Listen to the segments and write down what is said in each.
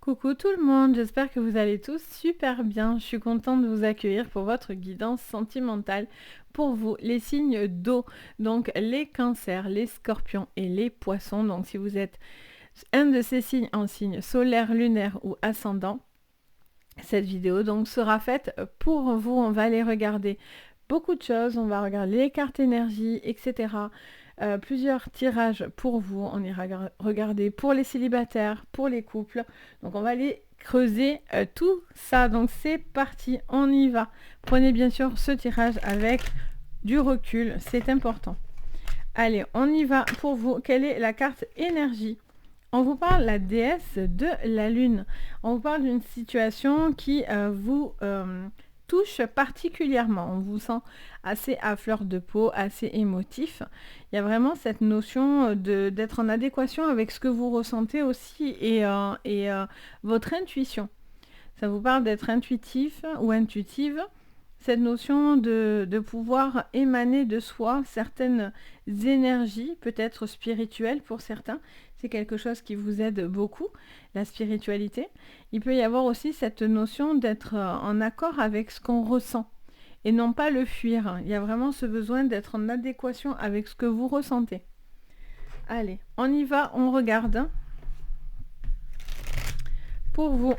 Coucou tout le monde, j'espère que vous allez tous super bien. Je suis contente de vous accueillir pour votre guidance sentimentale pour vous, les signes d'eau, donc les cancers, les scorpions et les poissons. Donc si vous êtes un de ces signes en signe solaire, lunaire ou ascendant, cette vidéo donc sera faite pour vous. On va aller regarder beaucoup de choses, on va regarder les cartes énergie, etc. Plusieurs tirages pour vous, on ira regarder pour les célibataires, pour les couples, donc on va aller creuser tout ça. Donc c'est parti, on y va. Prenez bien sûr ce tirage avec du recul, c'est important. Allez, on y va pour vous. Quelle est la carte énergie? On vous parle de la déesse de la lune. On vous parle d'une situation qui vous touche particulièrement. On vous sent assez à fleur de peau, assez émotif. Il y a vraiment cette notion d'être en adéquation avec ce que vous ressentez aussi et votre intuition. Ça vous parle d'être intuitif ou intuitive. Cette notion de pouvoir émaner de soi certaines énergies, peut-être spirituelles pour certains. C'est quelque chose qui vous aide beaucoup, la spiritualité. Il peut y avoir aussi cette notion d'être en accord avec ce qu'on ressent et non pas le fuir. Il y a vraiment ce besoin d'être en adéquation avec ce que vous ressentez. Allez, on y va, on regarde. Pour vous,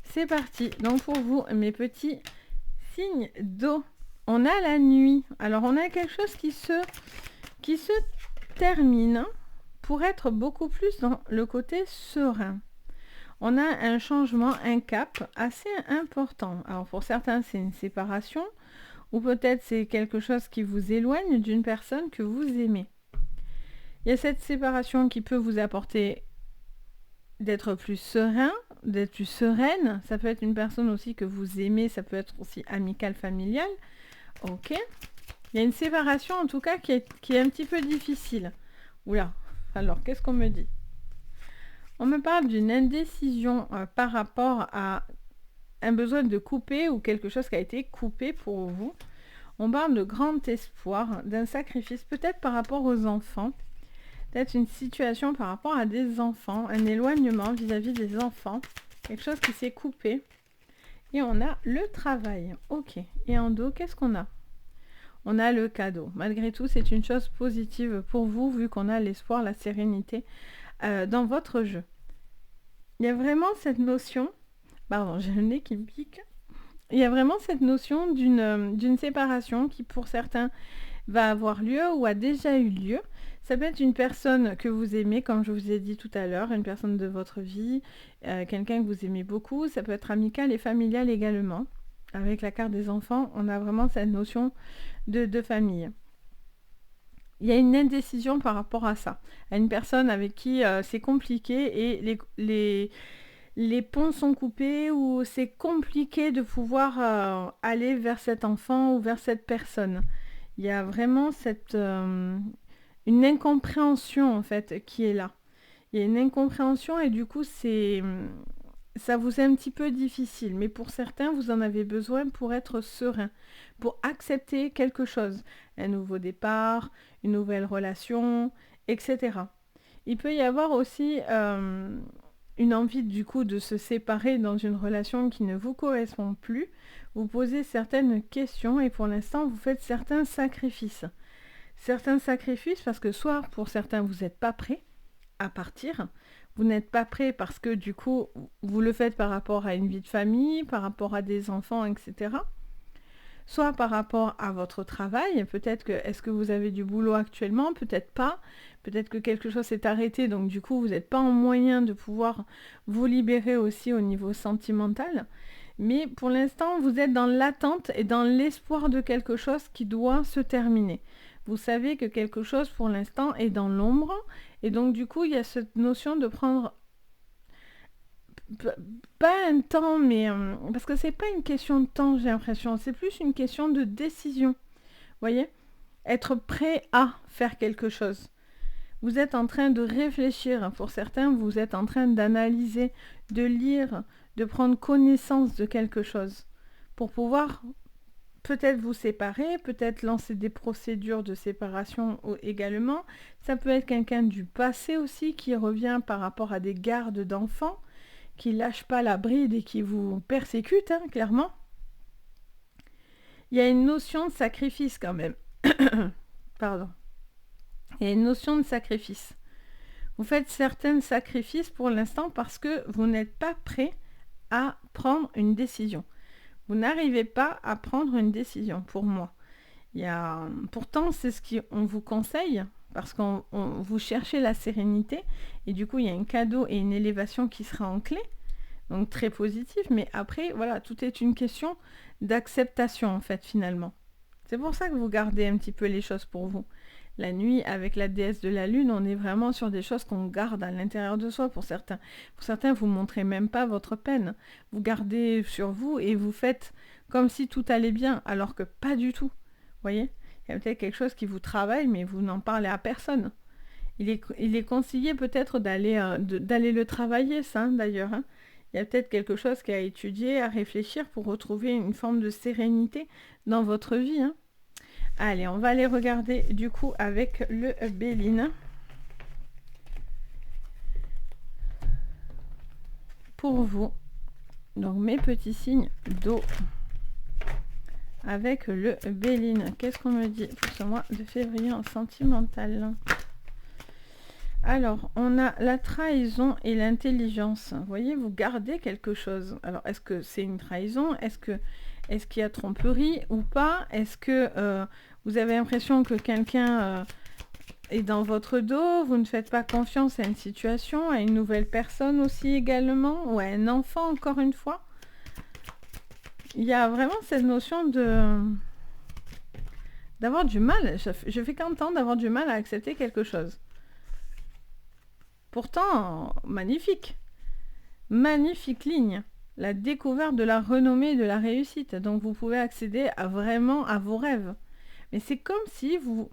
c'est parti. Donc pour vous, mes petits signes d'eau, on a la nuit. Alors on a quelque chose qui se termine pour être beaucoup plus dans le côté serein. On a un changement, un cap assez important. Alors pour certains, c'est une séparation ou peut-être c'est quelque chose qui vous éloigne d'une personne que vous aimez. Il y a cette séparation qui peut vous apporter d'être plus serein, d'être plus sereine. Ça peut être une personne aussi que vous aimez, ça peut être aussi amical, familial. Ok. Il y a une séparation en tout cas qui est un petit peu difficile. Oula, alors qu'est-ce qu'on me dit? On me parle d'une indécision par rapport à un besoin de couper ou quelque chose qui a été coupé pour vous. On parle de grand espoir, d'un sacrifice, peut-être par rapport aux enfants. Peut-être une situation par rapport à des enfants, un éloignement vis-à-vis des enfants. Quelque chose qui s'est coupé. Et on a le travail. Ok. Et en dos, qu'est-ce qu'on a? On a le cadeau. Malgré tout, c'est une chose positive pour vous, vu qu'on a l'espoir, la sérénité dans votre jeu. Il y a vraiment cette notion... Pardon, j'ai le nez qui me pique. Il y a vraiment cette notion d'une séparation qui, pour certains, va avoir lieu ou a déjà eu lieu. Ça peut être une personne que vous aimez, comme je vous ai dit tout à l'heure, une personne de votre vie, quelqu'un que vous aimez beaucoup. Ça peut être amical et familial également. Avec la carte des enfants, on a vraiment cette notion de famille. Il y a une indécision par rapport à ça, à une personne avec qui c'est compliqué et les ponts sont coupés ou c'est compliqué de pouvoir aller vers cet enfant ou vers cette personne. Il y a vraiment une incompréhension en fait qui est là. Il y a une incompréhension et du coup ça vous est un petit peu difficile, mais pour certains, vous en avez besoin pour être serein, pour accepter quelque chose, un nouveau départ, une nouvelle relation, etc. Il peut y avoir aussi une envie du coup de se séparer dans une relation qui ne vous correspond plus. Vous posez certaines questions et pour l'instant, vous faites certains sacrifices. Certains sacrifices parce que soit pour certains, vous n'êtes pas prêt à partir, vous n'êtes pas prêt parce que du coup, vous le faites par rapport à une vie de famille, par rapport à des enfants, etc. Soit par rapport à votre travail, peut-être que, est-ce que vous avez du boulot actuellement, peut-être pas, peut-être que quelque chose s'est arrêté, donc du coup, vous n'êtes pas en moyen de pouvoir vous libérer aussi au niveau sentimental. Mais pour l'instant, vous êtes dans l'attente et dans l'espoir de quelque chose qui doit se terminer. Vous savez que quelque chose pour l'instant est dans l'ombre et donc du coup il y a cette notion de prendre pas un temps mais parce que c'est pas une question de temps, j'ai l'impression, c'est plus une question de décision. Vous voyez, être prêt à faire quelque chose. Vous êtes en train de réfléchir, pour certains vous êtes en train d'analyser, de lire, de prendre connaissance de quelque chose pour pouvoir peut-être vous séparer, peut-être lancer des procédures de séparation également. Ça peut être quelqu'un du passé aussi qui revient par rapport à des gardes d'enfants, qui lâche pas la bride et qui vous persécute, hein, clairement. Il y a une notion de sacrifice quand même. Pardon. Il y a une notion de sacrifice. Vous faites certains sacrifices pour l'instant parce que vous n'êtes pas prêt à prendre une décision. Vous n'arrivez pas à prendre une décision, pour moi. Pourtant, c'est ce qu'on vous conseille, parce qu'on vous cherchez la sérénité, et du coup, il y a un cadeau et une élévation qui sera en clé, donc très positif, mais après, voilà, tout est une question d'acceptation, en fait, finalement. C'est pour ça que vous gardez un petit peu les choses pour vous. La nuit, avec la déesse de la lune, on est vraiment sur des choses qu'on garde à l'intérieur de soi pour certains. Pour certains, vous ne montrez même pas votre peine. Vous gardez sur vous et vous faites comme si tout allait bien, alors que pas du tout. Vous voyez ? Il y a peut-être quelque chose qui vous travaille, mais vous n'en parlez à personne. Il est conseillé peut-être d'aller le travailler, ça, d'ailleurs. Hein. Il y a peut-être quelque chose qui a étudier, à réfléchir pour retrouver une forme de sérénité dans votre vie, hein. Allez, on va aller regarder du coup avec le Béline. Pour vous, donc mes petits signes d'eau. Avec le Béline. Qu'est-ce qu'on me dit pour ce mois de février en sentimental? Alors, on a la trahison et l'intelligence. Vous voyez, vous gardez quelque chose. Alors, est-ce que c'est une trahison? Est-ce qu'il y a tromperie ou pas? Est-ce que vous avez l'impression que quelqu'un est dans votre dos? Vous ne faites pas confiance à une situation, à une nouvelle personne aussi également, ou à un enfant encore une fois? Il y a vraiment cette notion d'avoir du mal. Je fais qu'entendre d'avoir du mal à accepter quelque chose. Pourtant, magnifique. Magnifique ligne. La découverte de la renommée et de la réussite. Donc vous pouvez accéder vraiment à vos rêves. Mais c'est comme si vous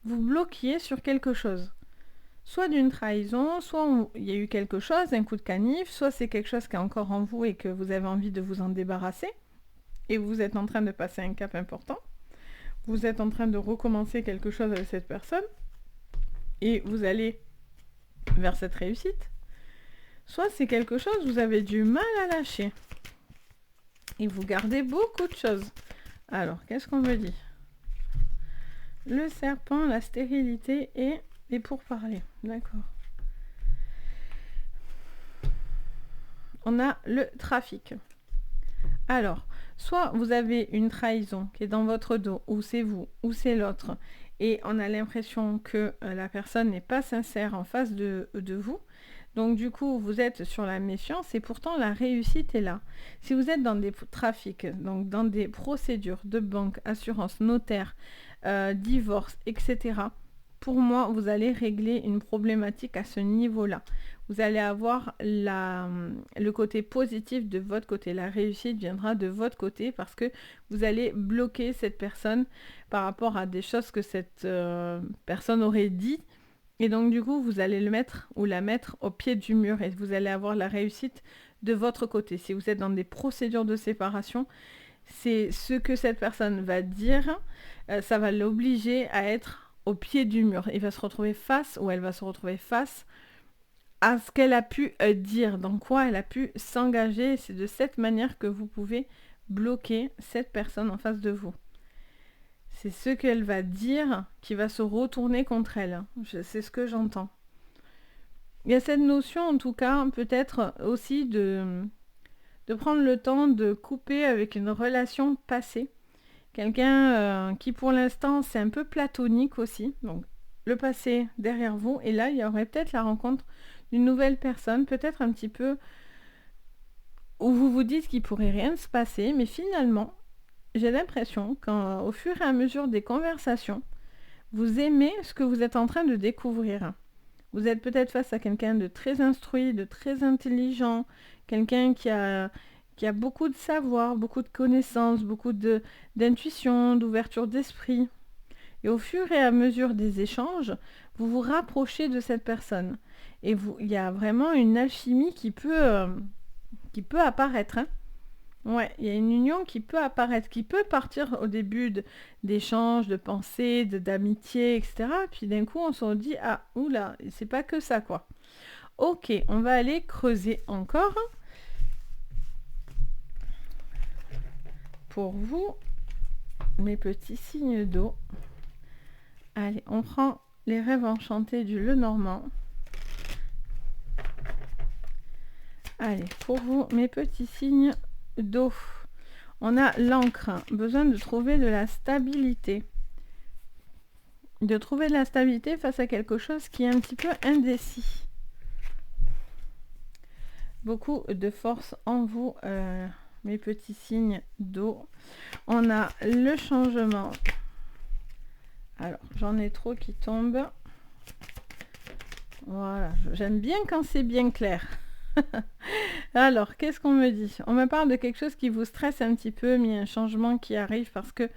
bloquiez sur quelque chose. Soit d'une trahison, soit il y a eu quelque chose, un coup de canif, soit c'est quelque chose qui est encore en vous et que vous avez envie de vous en débarrasser. Et vous êtes en train de passer un cap important. Vous êtes en train de recommencer quelque chose avec cette personne. Et vous allez vers cette réussite. Soit c'est quelque chose, vous avez du mal à lâcher. Et vous gardez beaucoup de choses. Alors, qu'est-ce qu'on me dit? Le serpent, la stérilité et les pourparlers. D'accord. On a le trafic. Alors, soit vous avez une trahison qui est dans votre dos, ou c'est vous, ou c'est l'autre, et on a l'impression que la personne n'est pas sincère en face de vous. Donc du coup, vous êtes sur la méfiance et pourtant la réussite est là. Si vous êtes dans des trafics, donc dans des procédures de banque, assurance, notaire, divorce, etc., pour moi, vous allez régler une problématique à ce niveau-là. Vous allez avoir le côté positif de votre côté. La réussite viendra de votre côté parce que vous allez bloquer cette personne par rapport à des choses que cette personne aurait dit. Et donc du coup, vous allez le mettre ou la mettre au pied du mur et vous allez avoir la réussite de votre côté. Si vous êtes dans des procédures de séparation, c'est ce que cette personne va dire, ça va l'obliger à être au pied du mur. Il va se retrouver face, ou elle va se retrouver face à ce qu'elle a pu dire, dans quoi elle a pu s'engager. C'est de cette manière que vous pouvez bloquer cette personne en face de vous. C'est ce qu'elle va dire qui va se retourner contre elle. C'est ce que j'entends. Il y a cette notion, en tout cas, peut-être aussi de prendre le temps de couper avec une relation passée. Quelqu'un qui, pour l'instant, c'est un peu platonique aussi. Donc, le passé derrière vous. Et là, il y aurait peut-être la rencontre d'une nouvelle personne, peut-être un petit peu où vous vous dites qu'il pourrait rien se passer, mais finalement, j'ai l'impression qu'au fur et à mesure des conversations, vous aimez ce que vous êtes en train de découvrir. Vous êtes peut-être face à quelqu'un de très instruit, de très intelligent, quelqu'un qui a beaucoup de savoir, beaucoup de connaissances, beaucoup d'intuition, d'ouverture d'esprit. Et au fur et à mesure des échanges, vous vous rapprochez de cette personne. Et il y a vraiment une alchimie qui peut apparaître, hein. Ouais, il y a une union qui peut apparaître, qui peut partir au début d'échanges, de pensées, d'amitié, etc. Puis d'un coup, on se dit, ah, oula, c'est pas que ça, quoi. Ok, on va aller creuser encore. Pour vous, mes petits signes d'eau. Allez, on prend les rêves enchantés du Lenormand. Allez, pour vous, mes petits signes d'eau. On a l'encre, besoin de trouver de la stabilité. De trouver de la stabilité face à quelque chose qui est un petit peu indécis. Beaucoup de force en vous, mes petits signes d'eau. On a le changement. Alors, j'en ai trop qui tombent. Voilà, j'aime bien quand c'est bien clair. Alors, qu'est-ce qu'on me dit? On me parle de quelque chose qui vous stresse un petit peu, mais il y a un changement qui arrive parce que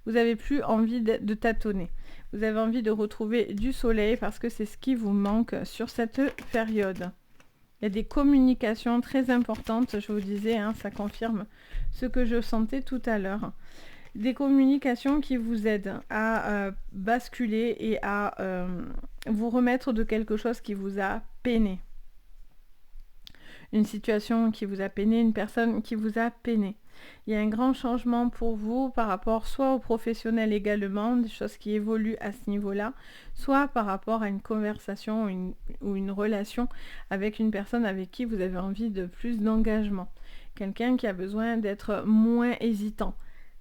vous n'avez plus envie de tâtonner. Vous avez envie de retrouver du soleil parce que c'est ce qui vous manque sur cette période. Il y a des communications très importantes, je vous disais, hein, ça confirme ce que je sentais tout à l'heure. Des communications qui vous aident à basculer et à vous remettre de quelque chose qui vous a peiné. Une situation qui vous a peiné, une personne qui vous a peiné. Il y a un grand changement pour vous par rapport soit au professionnel également, des choses qui évoluent à ce niveau-là, soit par rapport à une conversation ou une relation avec une personne avec qui vous avez envie de plus d'engagement. Quelqu'un qui a besoin d'être moins hésitant.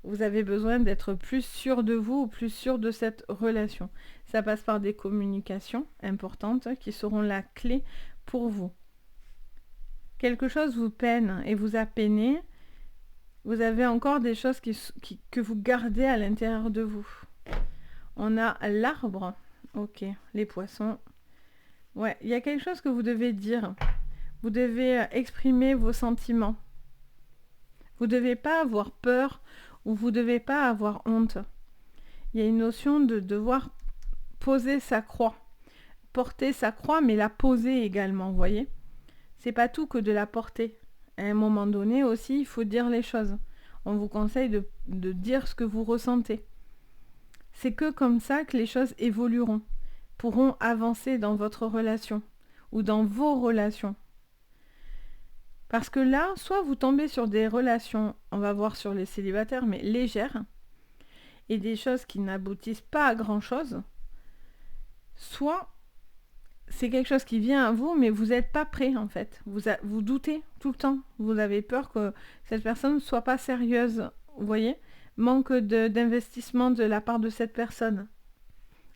Vous avez besoin d'être plus sûr de vous ou plus sûr de cette relation. Ça passe par des communications importantes qui seront la clé pour vous. Quelque chose vous peine et vous a peiné, vous avez encore des choses que vous gardez à l'intérieur de vous. On a l'arbre, ok, les poissons. Ouais, il y a quelque chose que vous devez dire. Vous devez exprimer vos sentiments. Vous ne devez pas avoir peur ou vous ne devez pas avoir honte. Il y a une notion de devoir poser sa croix. Porter sa croix, mais la poser également, vous voyez. C'est pas tout que de la porter. À un moment donné aussi, il faut dire les choses. On vous conseille de dire ce que vous ressentez. C'est que comme ça que les choses évolueront, pourront avancer dans votre relation ou dans vos relations. Parce que là, soit vous tombez sur des relations, on va voir sur les célibataires, mais légères, et des choses qui n'aboutissent pas à grand-chose, soit c'est quelque chose qui vient à vous, mais vous n'êtes pas prêt en fait. Vous doutez tout le temps. Vous avez peur que cette personne ne soit pas sérieuse. Vous voyez? Manque d'investissement de la part de cette personne.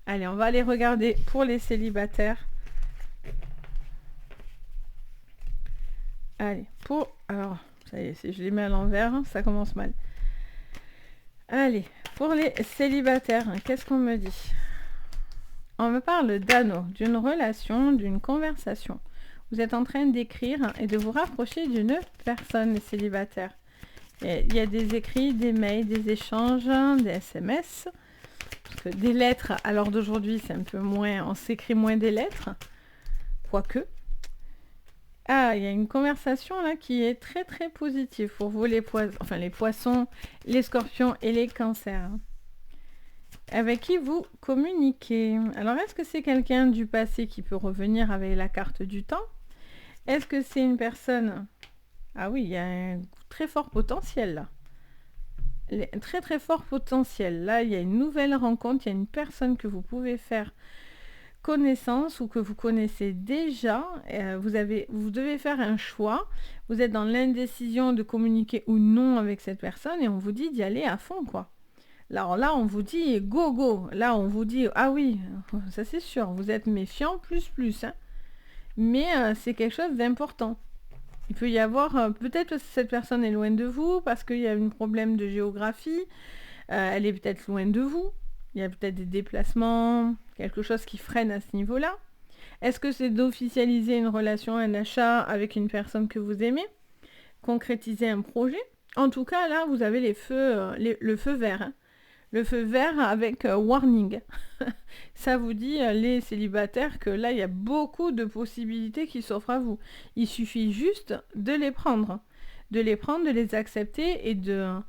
Allez, on va aller regarder pour les célibataires. Allez, alors, ça y est, si je les mets à l'envers, ça commence mal. Allez, pour les célibataires, qu'est-ce qu'on me dit? On me parle d'anneau, d'une relation, d'une conversation. Vous êtes en train d'écrire et de vous rapprocher d'une personne célibataire. Il y a des écrits, des mails, des échanges, des SMS. Parce que des lettres, à l'heure d'aujourd'hui, c'est un peu moins... On s'écrit moins des lettres. Quoique. Ah, il y a une conversation là qui est très très positive pour vous les poissons, les scorpions et les cancers. Avec qui vous communiquez. Alors, est-ce que c'est quelqu'un du passé qui peut revenir avec la carte du temps? Est-ce que c'est une personne... Ah oui, il y a un très fort potentiel là. Très très fort potentiel. Là, il y a une nouvelle rencontre, il y a une personne que vous pouvez faire connaissance ou que vous connaissez déjà. Vous devez faire un choix. Vous êtes dans l'indécision de communiquer ou non avec cette personne et on vous dit d'y aller à fond, quoi. Alors là, on vous dit go, go. Là, on vous dit, ah oui, ça c'est sûr, vous êtes méfiant, plus. Hein. Mais c'est quelque chose d'important. Il peut y avoir, peut-être que cette personne est loin de vous, parce qu'il y a un problème de géographie. Elle est peut-être loin de vous. Il y a peut-être des déplacements, quelque chose qui freine à ce niveau-là. Est-ce que c'est d'officialiser une relation, un achat avec une personne que vous aimez? Concrétiser un projet? En tout cas, là, vous avez le feu vert. Hein. Le feu vert avec warning. Ça vous dit, les célibataires, que là, il y a beaucoup de possibilités qui s'offrent à vous. Il suffit juste de les prendre. de les prendre, de les accepter et de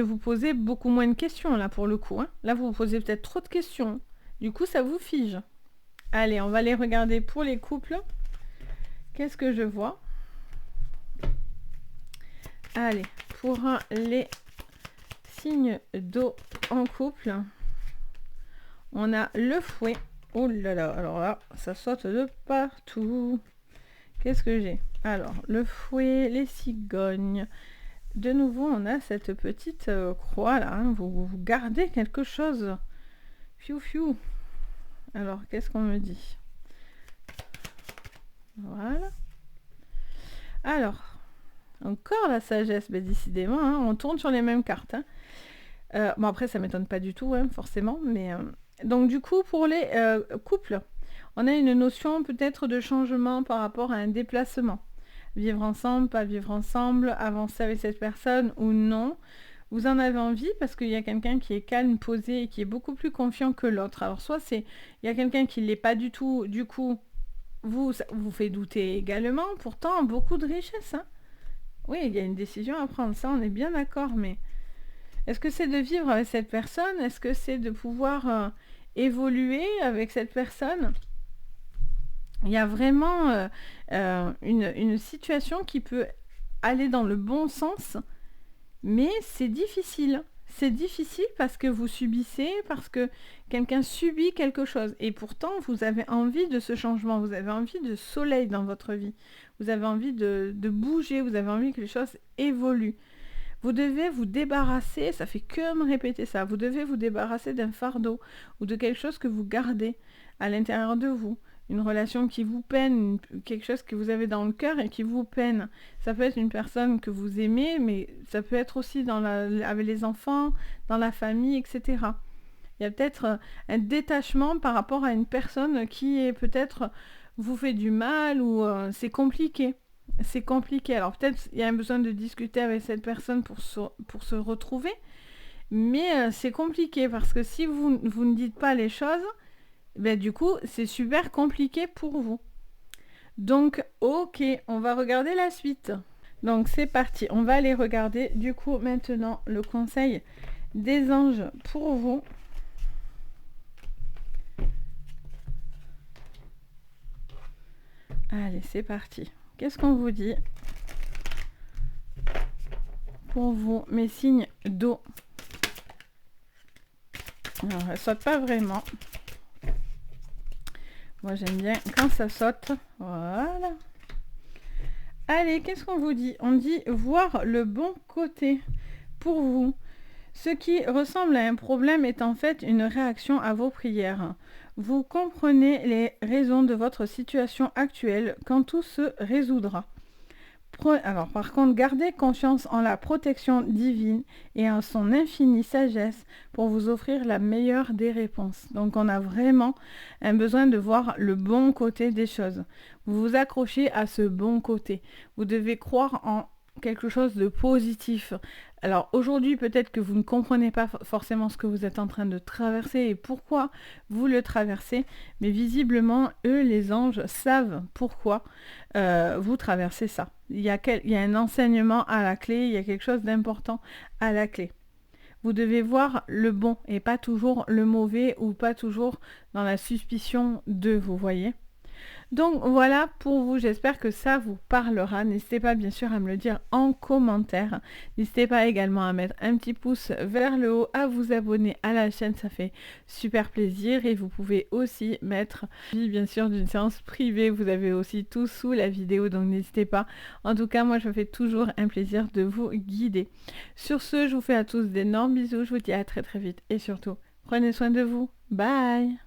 vous poser beaucoup moins de questions, là, pour le coup. Hein. Là, vous vous posez peut-être trop de questions. Du coup, ça vous fige. Allez, on va les regarder pour les couples. Qu'est-ce que je vois? Allez, pour les signes d'eau en couple, on a le fouet. Oh là là, alors là, ça saute de partout. Qu'est-ce que j'ai? Alors, le fouet, les cigognes. De nouveau, on a cette petite croix là. Hein. Vous gardez quelque chose. Fiou fiou. Alors, qu'est-ce qu'on me dit? Voilà. Alors, encore la sagesse, ben, décidément, hein, on tourne sur les mêmes cartes. Hein. Bon, après, ça m'étonne pas du tout, hein, forcément. Mais donc, du coup, pour les couples, on a une notion peut-être de changement par rapport à un déplacement. Vivre ensemble, pas vivre ensemble, avancer avec cette personne ou non. Vous en avez envie parce qu'il y a quelqu'un qui est calme, posé et qui est beaucoup plus confiant que l'autre. Alors, soit il y a quelqu'un qui ne l'est pas du tout, du coup, ça vous fait douter également. Pourtant, beaucoup de richesse. Hein. Oui, il y a une décision à prendre, ça, on est bien d'accord, mais est-ce que c'est de vivre avec cette personne? Est-ce que c'est de pouvoir évoluer avec cette personne? Il y a vraiment une situation qui peut aller dans le bon sens, mais c'est difficile. C'est difficile parce que vous subissez, parce que quelqu'un subit quelque chose. Et pourtant, vous avez envie de ce changement, vous avez envie de soleil dans votre vie. Vous avez envie de bouger, vous avez envie que les choses évoluent. Vous devez vous débarrasser, ça fait que me répéter ça, vous devez vous débarrasser d'un fardeau ou de quelque chose que vous gardez à l'intérieur de vous. Une relation qui vous peine, quelque chose que vous avez dans le cœur et qui vous peine. Ça peut être une personne que vous aimez, mais ça peut être aussi avec les enfants, dans la famille, etc. Il y a peut-être un détachement par rapport à une personne qui est peut-être vous fait du mal ou c'est compliqué. C'est compliqué. Alors peut-être il y a un besoin de discuter avec cette personne pour se retrouver, mais c'est compliqué parce que si vous ne dites pas les choses, ben, du coup, c'est super compliqué pour vous. Donc, ok, on va regarder la suite. Donc, c'est parti. On va aller regarder, du coup, maintenant, le conseil des anges pour vous. Allez, c'est parti. Qu'est-ce qu'on vous dit pour vous, mes signes d'eau? Alors, elle saute pas vraiment. Moi, j'aime bien quand ça saute. Voilà. Allez, qu'est-ce qu'on vous dit? On dit voir le bon côté pour vous. Ce qui ressemble à un problème est en fait une réaction à vos prières. Vous comprenez les raisons de votre situation actuelle quand tout se résoudra. Alors, par contre, gardez confiance en la protection divine et en son infinie sagesse pour vous offrir la meilleure des réponses. Donc, on a vraiment un besoin de voir le bon côté des choses. Vous vous accrochez à ce bon côté. Vous devez croire en quelque chose de positif. Alors aujourd'hui, peut-être que vous ne comprenez pas forcément ce que vous êtes en train de traverser et pourquoi vous le traversez, mais visiblement, eux, les anges, savent pourquoi vous traversez ça. Il y a un enseignement à la clé, il y a quelque chose d'important à la clé. Vous devez voir le bon et pas toujours le mauvais ou pas toujours dans la suspicion de, vous voyez. Donc voilà pour vous, j'espère que ça vous parlera. N'hésitez pas bien sûr à me le dire en commentaire. N'hésitez pas également à mettre un petit pouce vers le haut, à vous abonner à la chaîne, ça fait super plaisir. Et vous pouvez aussi mettre, bien sûr, d'une séance privée, vous avez aussi tout sous la vidéo, donc n'hésitez pas. En tout cas, moi je me fais toujours un plaisir de vous guider. Sur ce, je vous fais à tous d'énormes bisous, je vous dis à très très vite et surtout, prenez soin de vous. Bye!